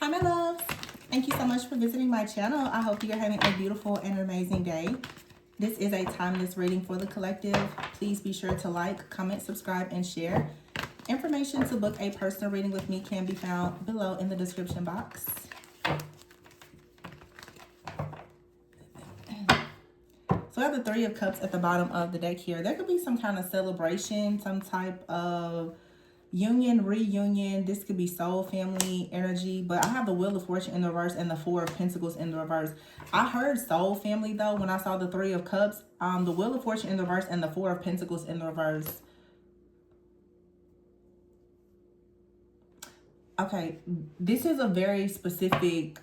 Hi my loves, thank you so much for visiting my channel. I hope you're having a beautiful and amazing day. This is a timeless reading for the collective. Please be sure to like, comment, subscribe, and share. Information to book a personal reading with me can be found below in the description box. So I have the Three of Cups at the bottom of the deck here. There could be some kind of celebration, some type of union, reunion. This could be soul family energy, but I have the Wheel of Fortune in the reverse and the Four of Pentacles in the reverse. I heard soul family though when I saw the Three of Cups. The Wheel of Fortune in the reverse and the Four of Pentacles in the reverse. Okay, this is a very specific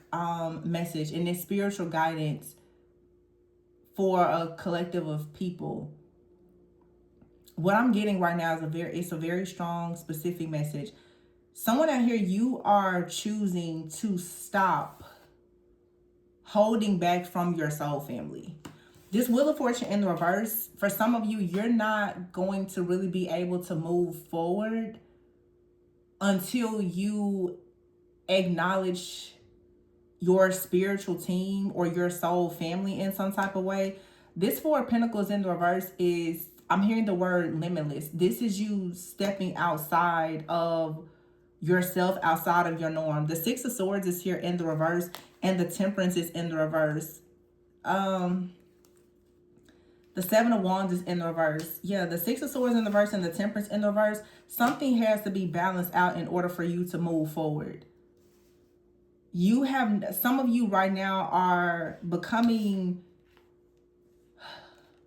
message, and it's spiritual guidance for a collective of people. What I'm getting right now is it's a very strong, specific message. Someone out here, you are choosing to stop holding back from your soul family. This Wheel of Fortune in the reverse, for some of you, you're not going to really be able to move forward until you acknowledge your spiritual team or your soul family in some type of way. This Four of Pentacles in the reverse is, I'm hearing the word limitless. This is you stepping outside of yourself, outside of your norm. The Six of Swords is here in the reverse, and the Temperance is in the reverse. The Seven of Wands is in the reverse. Yeah, the Six of Swords in the reverse and the Temperance in the reverse. Something has to be balanced out in order for you to move forward. You have, some of you right now are becoming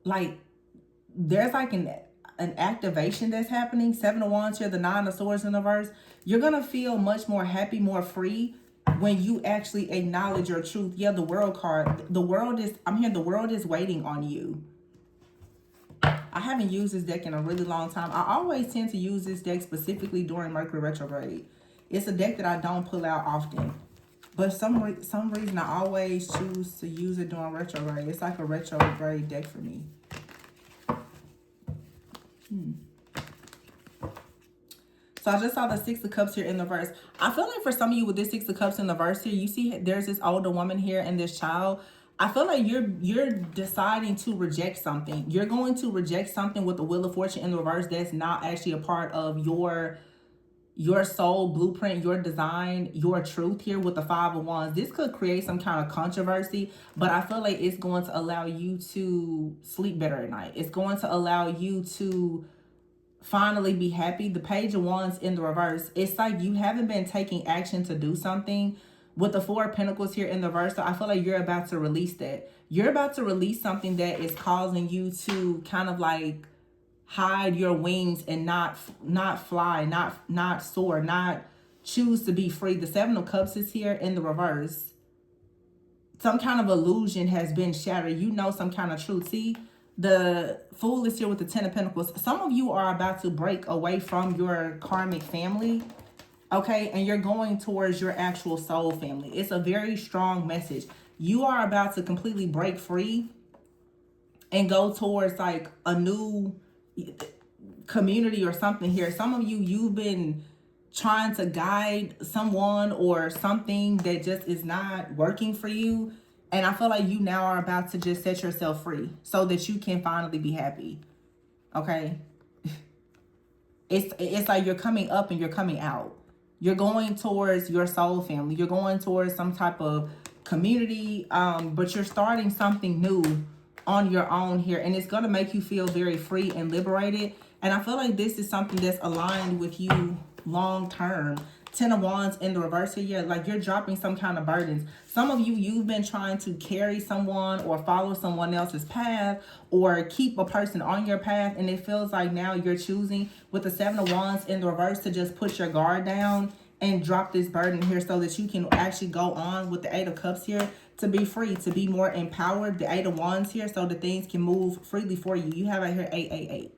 like, there's like an activation that's happening. Seven of Wands here, the Nine of Swords in the reverse. You're going to feel much more happy, more free when you actually acknowledge your truth. Yeah, the World card. The world is, I'm hearing the world is waiting on you. I haven't used this deck in a really long time. I always tend to use this deck specifically during Mercury retrograde. It's a deck that I don't pull out often. But some reason I always choose to use it during retrograde. It's like a retrograde deck for me. So I just saw the Six of Cups here in the verse. I feel like for some of you with this Six of Cups in the verse here, you see there's this older woman here and this child. I feel like you're deciding to reject something. You're going to reject something with the Wheel of Fortune in the reverse that's not actually a part of your soul blueprint, your design, your truth here with the Five of Wands. This could create some kind of controversy, but I feel like it's going to allow you to sleep better at night. It's going to allow you to finally be happy. The Page of Wands in the reverse, it's like you haven't been taking action to do something. With the Four of Pentacles here in the reverse, so I feel like you're about to release that. You're about to release something that is causing you to kind of like hide your wings and not fly, not soar, not choose to be free. The Seven of Cups is here in the reverse. Some kind of illusion has been shattered. You know some kind of truth. See, the Fool is here with the Ten of Pentacles. Some of you are about to break away from your karmic family. Okay, and you're going towards your actual soul family. It's a very strong message. You are about to completely break free and go towards like a new community or something here. Some of you, you've been trying to guide someone or something that just is not working for you. And I feel like you now are about to just set yourself free so that you can finally be happy. Okay. It's like you're coming up and you're coming out. You're going towards your soul family. You're going towards some type of community, but you're starting something new on your own here. And it's going to make you feel very free and liberated. And I feel like this is something that's aligned with you long term. Ten of Wands in the reverse here. Yeah, like you're dropping some kind of burdens. Some of you, you've been trying to carry someone or follow someone else's path or keep a person on your path. And it feels like now you're choosing with the Seven of Wands in the reverse to just put your guard down and drop this burden here so that you can actually go on with the Eight of Cups here to be free, to be more empowered. The Eight of Wands here so that things can move freely for you. You have right here 888.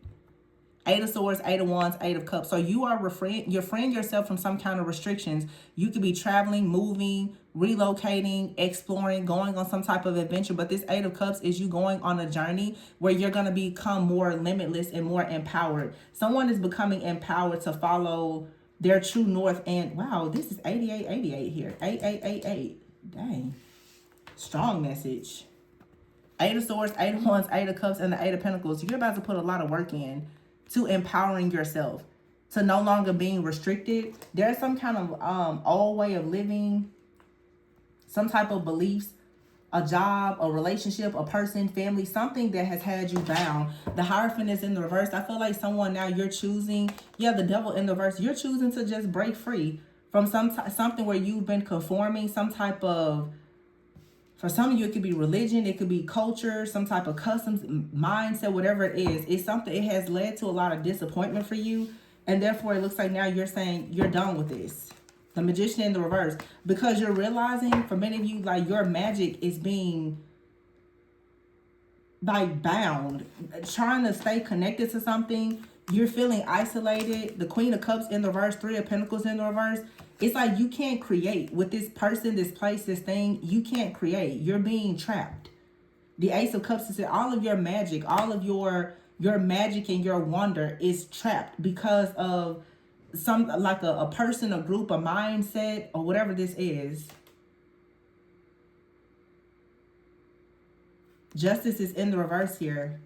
Eight of Swords, Eight of Wands, Eight of Cups. So you are you're freeing yourself from some kind of restrictions. You could be traveling, moving, relocating, exploring, going on some type of adventure. But this Eight of Cups is you going on a journey where you're going to become more limitless and more empowered. Someone is becoming empowered to follow their true north. And wow, this is 8888 here. 8888. Dang. Strong message. Eight of Swords, Eight of Wands, Eight of Cups, and the Eight of Pentacles. You're about to put a lot of work in to empowering yourself, to no longer being restricted. There's some kind of old way of living, some type of beliefs, a job, a relationship, a person, family, something that has had you bound. The Hierophant is in the reverse. I feel like someone now you're choosing, the Devil in the reverse. You're choosing to just break free from something where you've been conforming, some type of, for some of you, it could be religion, it could be culture, some type of customs, mindset, whatever it is. It's something, it has led to a lot of disappointment for you. And therefore, it looks like now you're saying you're done with this. The Magician in the reverse. Because you're realizing, for many of you, like your magic is being like bound. Trying to stay connected to something. You're feeling isolated. The Queen of Cups in the reverse, Three of Pentacles in the reverse. It's like you can't create with this person, this place, this thing. You can't create. You're being trapped. The Ace of Cups is all of your magic, all of your magic and your wonder is trapped because of some, like a person, a group, a mindset, or whatever this is. Justice is in the reverse here.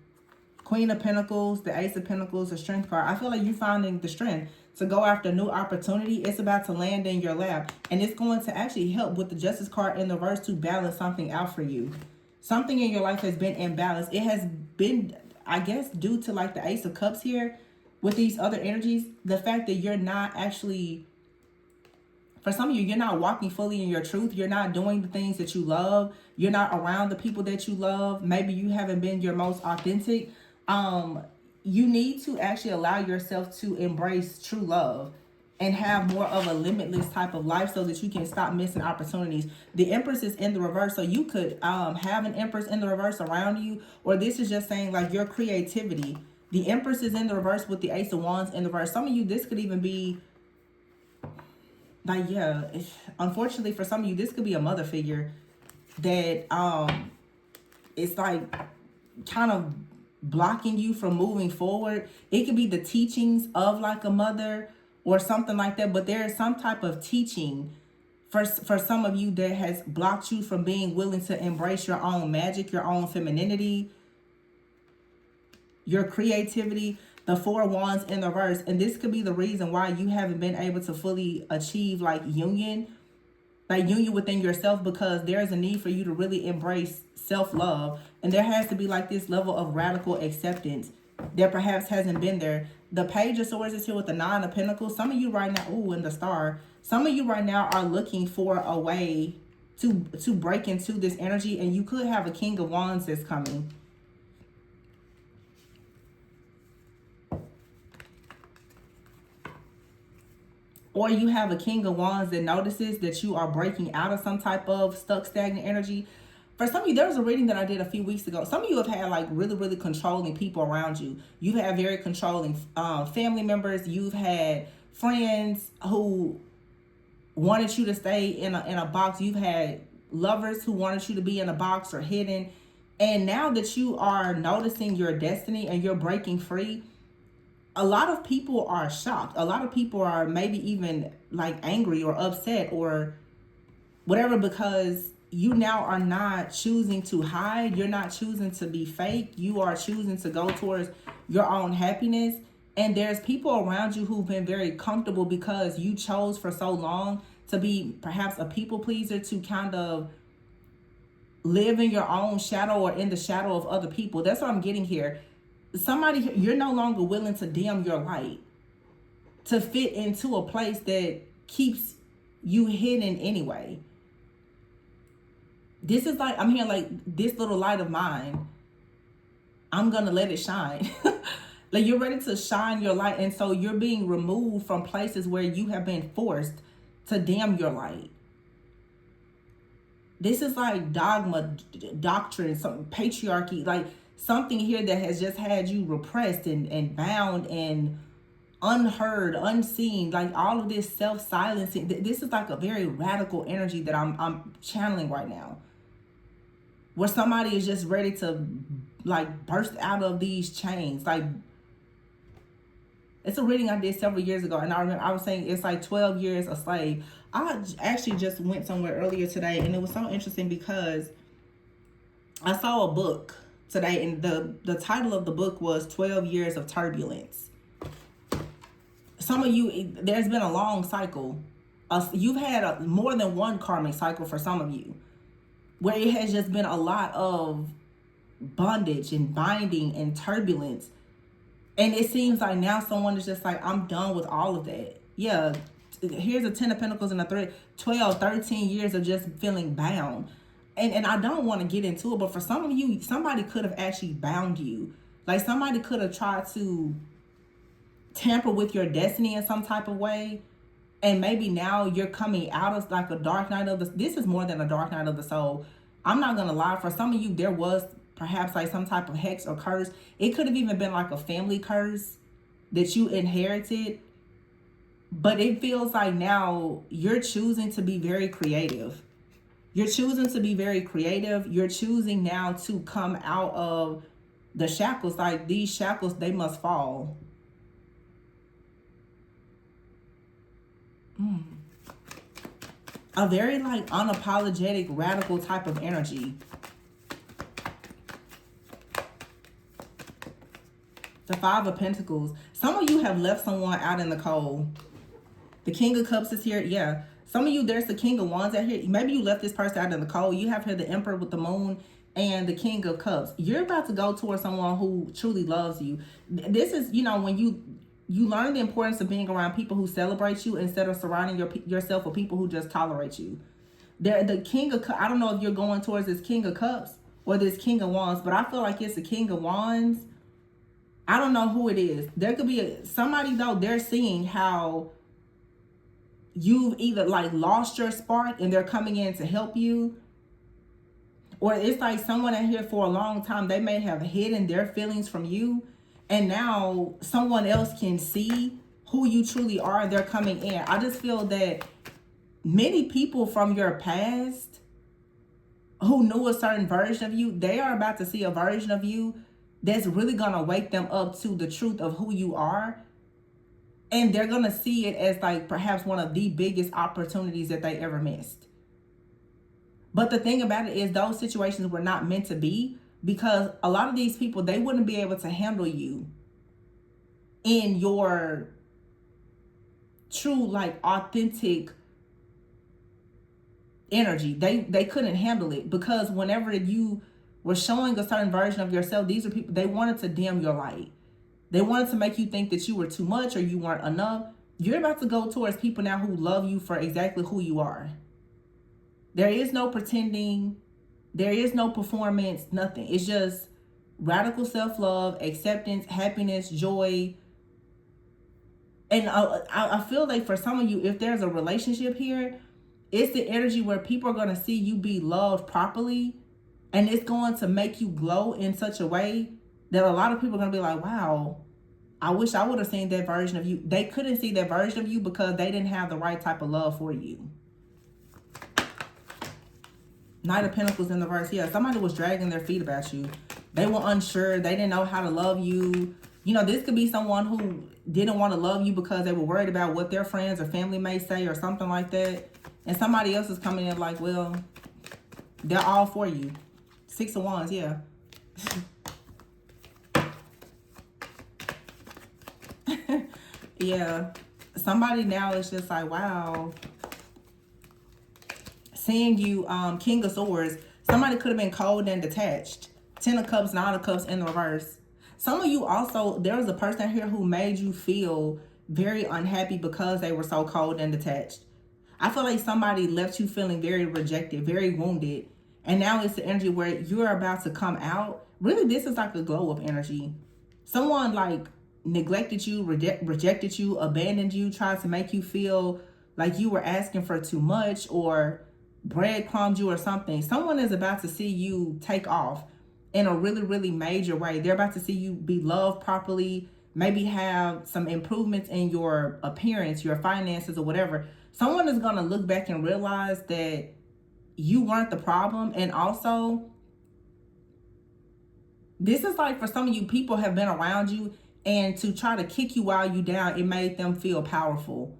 Queen of Pentacles, the Ace of Pentacles, the Strength card. I feel like you're finding the strength to go after a new opportunity. It's about to land in your lap. And it's going to actually help with the Justice card in the reverse to balance something out for you. Something in your life has been imbalanced. It has been, I guess, due to like the Ace of Cups here with these other energies. The fact that you're not actually, for some of you, you're not walking fully in your truth. You're not doing the things that you love. You're not around the people that you love. Maybe you haven't been your most authentic. You need to actually allow yourself to embrace true love and have more of a limitless type of life so that you can stop missing opportunities. The Empress is in the reverse, so you could have an Empress in the reverse around you, or this is just saying like your creativity. The Empress is in the reverse with the Ace of Wands in the reverse. Some of you, this could even be like, unfortunately for some of you, this could be a mother figure that it's like kind of blocking you from moving forward. It could be the teachings of like a mother or something like that, but there is some type of teaching for some of you that has blocked you from being willing to embrace your own magic, your own femininity, your creativity. The Four of Wands in the reverse, and this could be the reason why you haven't been able to fully achieve like union within yourself, because there's a need for you to really embrace self-love, and there has to be like this level of radical acceptance that perhaps hasn't been there. The Page of Swords is here with the Nine of Pentacles. Some of you right now, and the Star, some of you right now are looking for a way to break into this energy, and you could have a King of Wands that's coming. Or you have a King of Wands that notices that you are breaking out of some type of stuck, stagnant energy. For some of you, there was a reading that I did a few weeks ago. Some of you have had like really, really controlling people around you. You've had very controlling family members. You've had friends who wanted you to stay in a box. You've had lovers who wanted you to be in a box or hidden. And now that you are noticing your destiny and you're breaking free, a lot of people are shocked. A lot of people are maybe even like angry or upset or whatever, because you now are not choosing to hide. You're not choosing to be fake. You are choosing to go towards your own happiness. And there's people around you who've been very comfortable because you chose for so long to be perhaps a people pleaser, to kind of live in your own shadow or in the shadow of other people. That's what I'm getting here. Somebody, you're no longer willing to dim your light to fit into a place that keeps you hidden anyway. This is like, I'm here like, this little light of mine, I'm gonna let it shine. Like, you're ready to shine your light, and so you're being removed from places where you have been forced to dim your light. This is like dogma, doctrine, some patriarchy, like something here that has just had you repressed and bound and unheard, unseen, like all of this self-silencing. This is like a very radical energy that I'm channeling right now, where somebody is just ready to like burst out of these chains. Like, It's a reading I did several years ago, and I remember I was saying it's like 12 years a slave. I actually just went somewhere earlier today, and it was so interesting because I saw a book today, and the title of the book was 12 Years of Turbulence. Some of you, there's been a long cycle. You've had more than one karmic cycle for some of you, where it has just been a lot of bondage and binding and turbulence. And it seems like now someone is just like, I'm done with all of that. Yeah, here's a 10 of Pentacles and a 12, 13 years of just feeling bound. And I don't want to get into it, but for some of you, somebody could have actually bound you. Like somebody could have tried to tamper with your destiny in some type of way. And maybe now you're coming out of like a dark night of the, this is more than a dark night of the soul. I'm not going to lie. For some of you, there was perhaps like some type of hex or curse. It could have even been like a family curse that you inherited. But it feels like now you're choosing to be very creative. You're choosing to be very creative. You're choosing now to come out of the shackles. Like these shackles, they must fall. A very like unapologetic, radical type of energy. The Five of Pentacles. Some of you have left someone out in the cold. The King of Cups is here. Yeah. Some of you, there's the King of Wands out here. Maybe you left this person out in the cold. You have here the Emperor with the Moon and the King of Cups. You're about to go towards someone who truly loves you. This is, you know, when you learn the importance of being around people who celebrate you instead of surrounding yourself with people who just tolerate you. The King of Cups, I don't know if you're going towards this King of Cups or this King of Wands, but I feel like it's the King of Wands. I don't know who it is. There could be somebody though, they're seeing how you've either like lost your spark and they're coming in to help you. Or it's like someone in here for a long time, they may have hidden their feelings from you. And now someone else can see who you truly are and they're coming in. I just feel that many people from your past who knew a certain version of you, they are about to see a version of you that's really going to wake them up to the truth of who you are. And they're going to see it as like perhaps one of the biggest opportunities that they ever missed. But the thing about it is those situations were not meant to be, because a lot of these people, they wouldn't be able to handle you in your true, like authentic energy. They couldn't handle it, because whenever you were showing a certain version of yourself, these are people, they wanted to dim your light. They wanted to make you think that you were too much or you weren't enough. You're about to go towards people now who love you for exactly who you are. There is no pretending. There is no performance, nothing. It's just radical self-love, acceptance, happiness, joy. And I feel like for some of you, if there's a relationship here, it's the energy where people are going to see you be loved properly. And it's going to make you glow in such a way that a lot of people are going to be like, wow, I wish I would have seen that version of you. They couldn't see that version of you because they didn't have the right type of love for you. Knight of Pentacles in the reverse. Yeah, somebody was dragging their feet about you. They were unsure. They didn't know how to love you. You know, this could be someone who didn't want to love you because they were worried about what their friends or family may say or something like that. And somebody else is coming in like, well, they're all for you. Six of Wands, yeah. Yeah. Somebody now is just like, wow. Seeing you, King of Swords. Somebody could have been cold and detached. 10 of Cups, 9 of Cups in the reverse. Some of you also, there was a person here who made you feel very unhappy because they were so cold and detached. I feel like somebody left you feeling very rejected, very wounded. And now it's the energy where you're about to come out. Really, this is like a glow up energy. Someone like neglected you, rejected you, abandoned you, tried to make you feel like you were asking for too much or breadcrumbed you or something. Someone is about to see you take off in a really, really major way. They're about to see you be loved properly, maybe have some improvements in your appearance, your finances or whatever. Someone is going to look back and realize that you weren't the problem. And also, this is like for some of you, people have been around you And to try to kick you while you down, it made them feel powerful.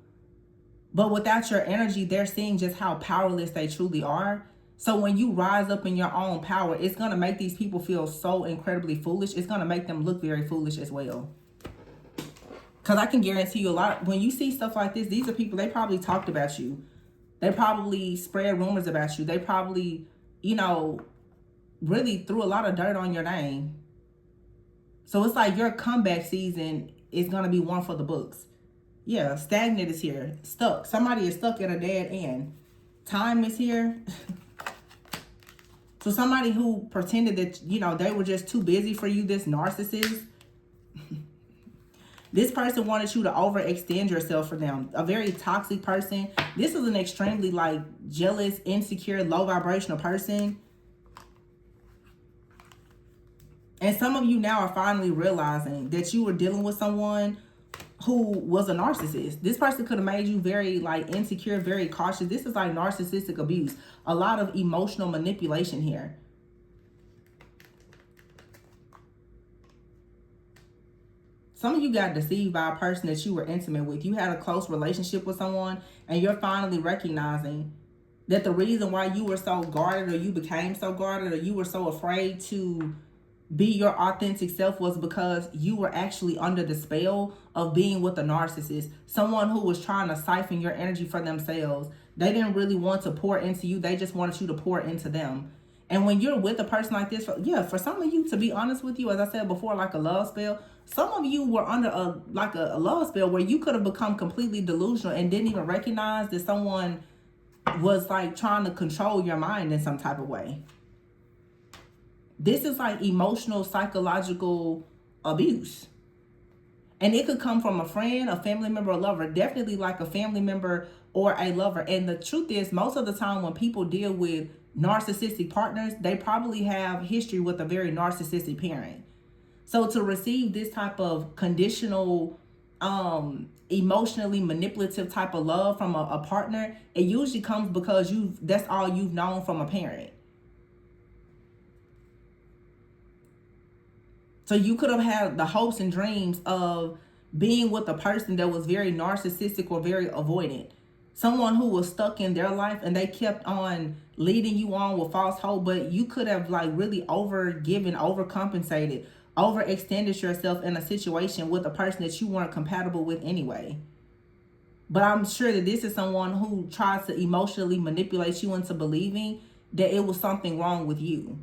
But without your energy, they're seeing just how powerless they truly are. So when you rise up in your own power, it's going to make these people feel so incredibly foolish. It's going to make them look very foolish as well. Because I can guarantee you a lot, when you see stuff like this, these are people, they probably talked about you. They probably spread rumors about you. They probably, you know, really threw a lot of dirt on your name. So it's like your comeback season is going to be one for the books. Yeah, stagnant is here. Stuck. Somebody is stuck at a dead end. Time is here. So somebody who pretended that, you know, they were just too busy for you, this narcissist. This person wanted you to overextend yourself for them. A very toxic person. This is an extremely, like, jealous, insecure, low vibrational person. And some of you now are finally realizing that you were dealing with someone who was a narcissist. This person could have made you very, like, insecure, very cautious. This is like narcissistic abuse. A lot of emotional manipulation here. Some of you got deceived by a person that you were intimate with. You had a close relationship with someone, and you're finally recognizing that the reason why you were so guarded, or you became so guarded, or you were so afraid to be your authentic self was because you were actually under the spell of being with a narcissist. Someone who was trying to siphon your energy for themselves. They didn't really want to pour into you. They just wanted you to pour into them. And when you're with a person like this, for some of you, to be honest with you, as I said before, like a love spell, some of you were under a love spell where you could have become completely delusional and didn't even recognize that someone was, like, trying to control your mind in some type of way. This is like emotional, psychological abuse. And it could come from a friend, a family member, a lover. Definitely like a family member or a lover. And the truth is, most of the time when people deal with narcissistic partners, they probably have history with a very narcissistic parent. So to receive this type of conditional, emotionally manipulative type of love from a partner, it usually comes because that's all you've known from a parent. So you could have had the hopes and dreams of being with a person that was very narcissistic or very avoidant. Someone who was stuck in their life and they kept on leading you on with false hope, but you could have, like, really overgiven, overcompensated, overextended yourself in a situation with a person that you weren't compatible with anyway. But I'm sure that this is someone who tries to emotionally manipulate you into believing that it was something wrong with you.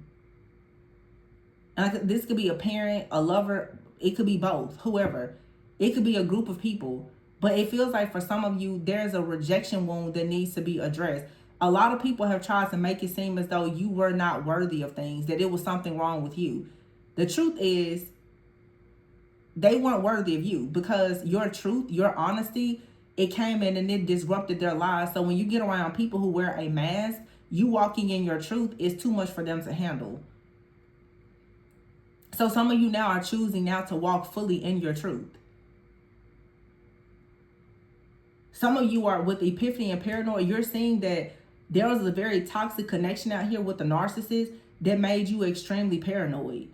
And this could be a parent, a lover. It could be both, whoever. It could be a group of people. But it feels like for some of you, there's a rejection wound that needs to be addressed. A lot of people have tried to make it seem as though you were not worthy of things, that it was something wrong with you. The truth is, they weren't worthy of you because your truth, your honesty, it came in and it disrupted their lives. So when you get around people who wear a mask, you walking in your truth is too much for them to handle. So some of you now are choosing now to walk fully in your truth. Some of you are with epiphany and paranoia. You're seeing that there was a very toxic connection out here with the narcissist that made you extremely paranoid.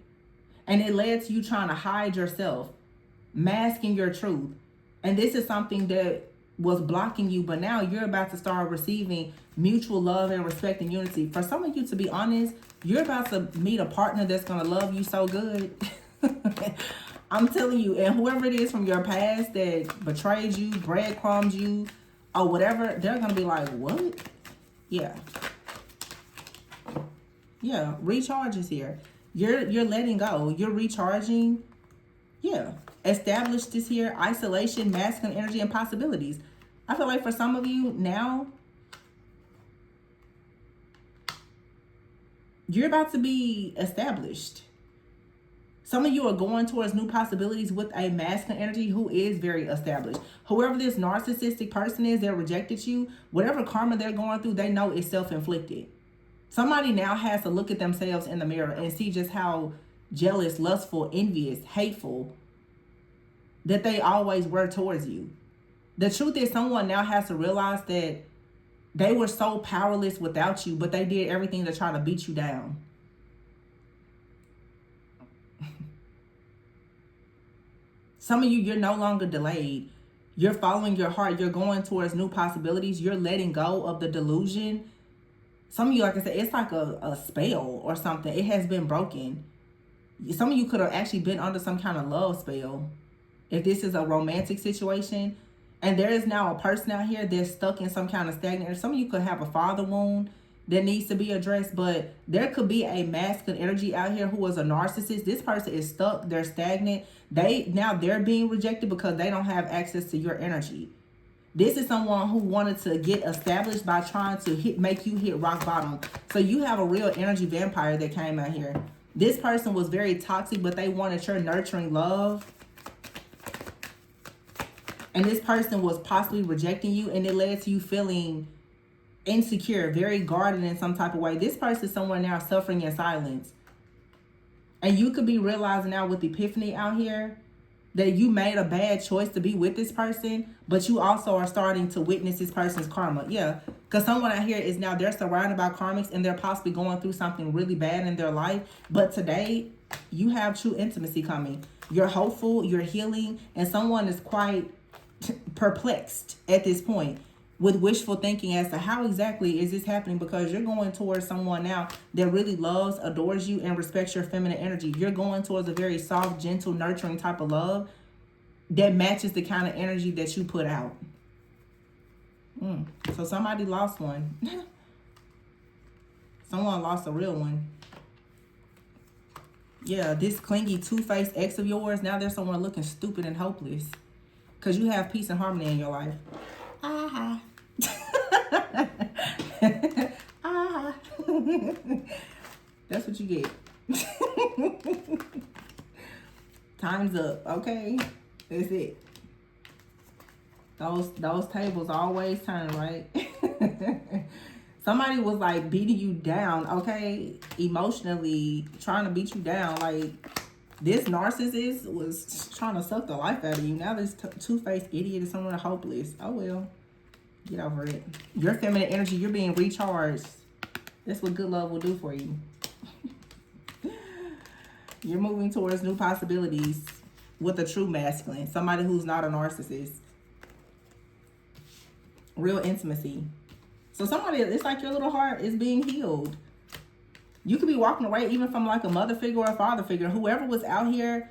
And it led to you trying to hide yourself, masking your truth. And this is something that was blocking you, but now you're about to start receiving mutual love and respect and unity. For some of you, to be honest, you're about to meet a partner that's going to love you so good. I'm telling you, and whoever it is from your past that betrayed you, breadcrumbed you, or whatever, they're going to be like, what? Yeah. Yeah, recharge is here. You're letting go. You're recharging. Yeah. Established is here. Isolation, masculine energy, and possibilities. I feel like for some of you now, you're about to be established. Some of you are going towards new possibilities with a masculine energy who is very established. Whoever this narcissistic person is that rejected you, whatever karma they're going through, they know it's self-inflicted. Somebody now has to look at themselves in the mirror and see just how jealous, lustful, envious, hateful that they always were towards you. The truth is, someone now has to realize that they were so powerless without you, but they did everything to try to beat you down. Some of you, you're no longer delayed. You're following your heart. You're going towards new possibilities. You're letting go of the delusion. Some of you, like I said, it's like a spell or something. It has been broken. Some of you could have actually been under some kind of love spell. If this is a romantic situation, and there is now a person out here that's stuck in some kind of stagnant. Some of you could have a father wound that needs to be addressed, but there could be a masculine energy out here who is a narcissist. This person is stuck. They're stagnant. They're being rejected because they don't have access to your energy. This is someone who wanted to get established by trying to make you hit rock bottom. So you have a real energy vampire that came out here. This person was very toxic, but they wanted your nurturing love. And this person was possibly rejecting you, and it led to you feeling insecure, very guarded in some type of way. This person is someone now suffering in silence. And you could be realizing now with epiphany out here that you made a bad choice to be with this person, but you also are starting to witness this person's karma. Yeah, because someone out here is now, they're surrounded by karmics and they're possibly going through something really bad in their life. But today, you have true intimacy coming. You're hopeful, you're healing, and someone is quite perplexed at this point with wishful thinking as to how exactly is this happening, because you're going towards someone now that really loves, adores you, and respects your feminine energy. You're going towards a very soft, gentle, nurturing type of love that matches the kind of energy that you put out. So somebody lost one. Someone lost a real one. Yeah, this clingy, two-faced ex of yours, now there's someone looking stupid and hopeless because you have peace and harmony in your life. Ah. Ah. That's what you get. Time's up. Okay, that's it. Those tables always turn, right? Somebody was like beating you down, okay, emotionally trying to beat you down. Like, this narcissist was trying to suck the life out of you. Now this two-faced idiot is someone hopeless. Oh well, get over it. Your feminine energy, you're being recharged. That's what good love will do for you. You're moving towards new possibilities with a true masculine, somebody who's not a narcissist. Real intimacy. So somebody, it's like your little heart is being healed. You could be walking away even from like a mother figure or a father figure. Whoever was out here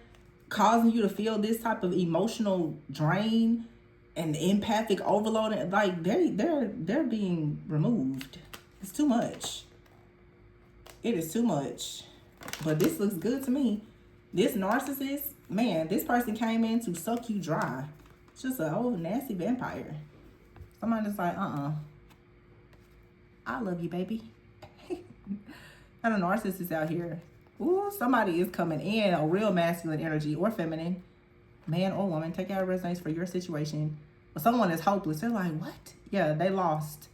causing you to feel this type of emotional drain and empathic overload, like they're being removed. It's too much. It is too much. But this looks good to me. This narcissist, man, this person came in to suck you dry. It's just an old nasty vampire. Somebody's like, I love you, baby. And a narcissist out here. Ooh, somebody is coming in, a real masculine energy or feminine, man or woman. Take out resonates for your situation. But someone is hopeless. They're like, what? Yeah, they lost.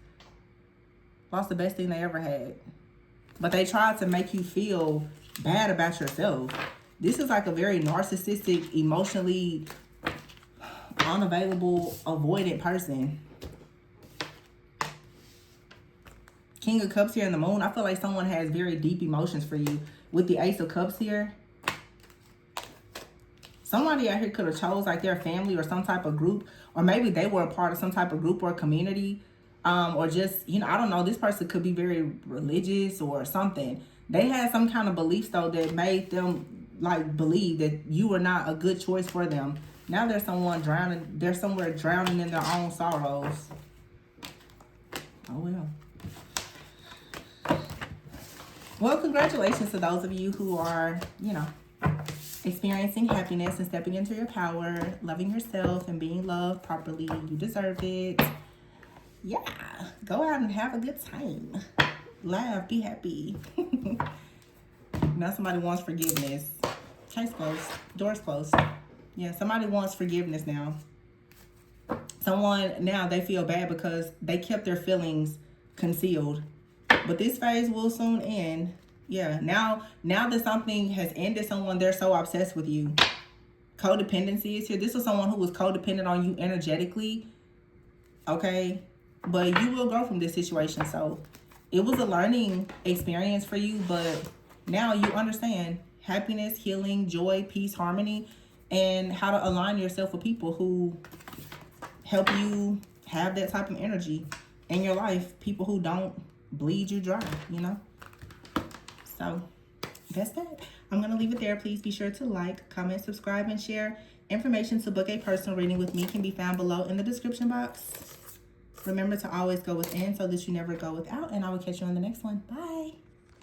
Lost the best thing they ever had. But they tried to make you feel bad about yourself. This is like a very narcissistic, emotionally unavailable, avoidant person. King of Cups here in the Moon. I feel like someone has very deep emotions for you. With the Ace of Cups here. Somebody out here could have chose like their family or some type of group. Or maybe they were a part of some type of group or community. Or just, I don't know. This person could be very religious or something. They had some kind of beliefs though that made them like believe that you were not a good choice for them. Now there's someone drowning. They're somewhere drowning in their own sorrows. Oh well. Well, congratulations to those of you who are, experiencing happiness and stepping into your power, loving yourself and being loved properly. You deserve it. Yeah, go out and have a good time. Laugh, be happy. Now somebody wants forgiveness. Case closed, doors closed. Yeah, somebody wants forgiveness now. Someone, now they feel bad because they kept their feelings concealed. But this phase will soon end. Yeah, now that something has ended, someone, they're so obsessed with you. Codependency is here. This was someone who was codependent on you energetically. Okay? But you will grow from this situation. So it was a learning experience for you. But now you understand happiness, healing, joy, peace, harmony. and how to align yourself with people who help you have that type of energy in your life. People who don't bleed you dry, you know? So that's that. I'm going to leave it there. Please be sure to like, comment, subscribe, and share. Information to book a personal reading with me can be found below in the description box. Remember to always go within so that you never go without, and I will catch you on the next one. Bye.